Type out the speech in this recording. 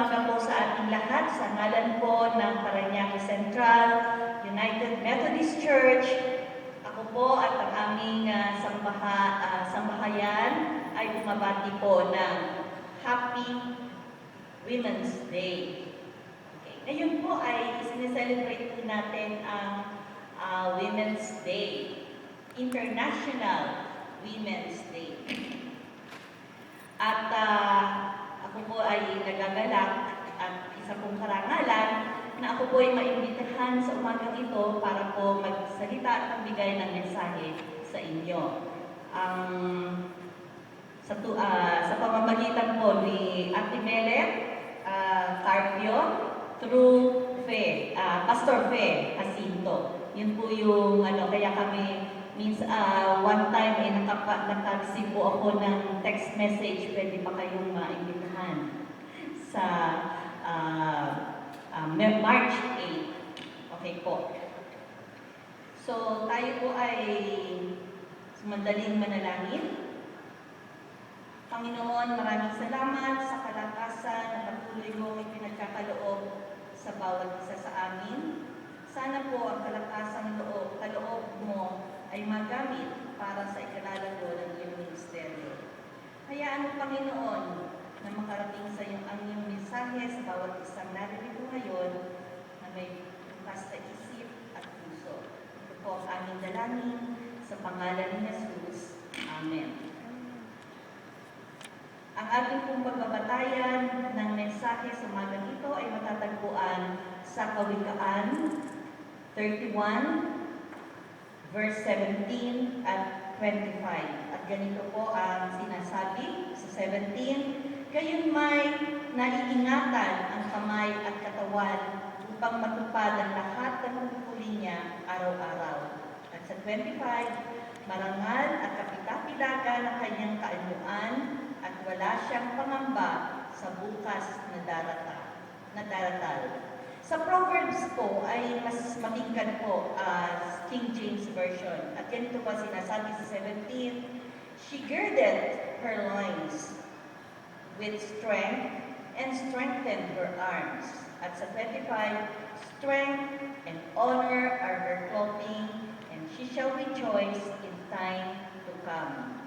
umaga po sa ating lahat. Sa ngalan po ng Parañaque Central United Methodist Church, ako po at ang aming sambahayan ay bumabati po ng Happy Women's Day. Okay. Ngayon po ay sineselebrate po natin ang Women's Day, International Women's Day. At ako po ay nagagalak at isa pong karangalan na ako po ay maimbitahan sa umagang ito para po magsalita at magbigay ng mensahe sa inyo. Sa pamamagitan po ni Ate Mele Carpio through Pastor Fe Jacinto. Yun po yung kaya kami one time ay naka-receive po ako ng text message, pwede pa kayong maimbitahan sa March 8. Okay po. So, tayo po ay sumadaling manalangin. Panginoon, maraming salamat sa kalakasan na patuloy mong ipinagkakaloob sa bawat isa sa amin. Sana po ang kalakasang kaloob mo ay magamit para sa ikalalago ng iyong ministeryo. Hayaan mo, Panginoon, na makarating sa iyong ang iyong mensahe sa bawat isang naririto ngayon na may bukas na isip at puso. Ito po ang aming dalangin sa pangalan ni Jesus. Amen. Ang ating pong pagbabatayan ng mensahe sa umagang ito ay matatagpuan sa Kawikaan 31, verse 17 at 25. At ganito po ang sinasabi sa 17, "Gayon may naiingatan ang kamay at katawan upang matupad ang lahat ng tungkulin niya araw-araw." At sa 25, "Marangal at kapitapilagan ang kanyang kaanyuan at wala siyang pangamba sa bukas na daratal." Sa Proverbs po ay mas mabingkad po as King James Version. At ganito po sinasabi sa 17, "She girded her loins with strength and strengthened her arms." At sa 25, "Strength and honor are her clothing, and she shall rejoice in time to come."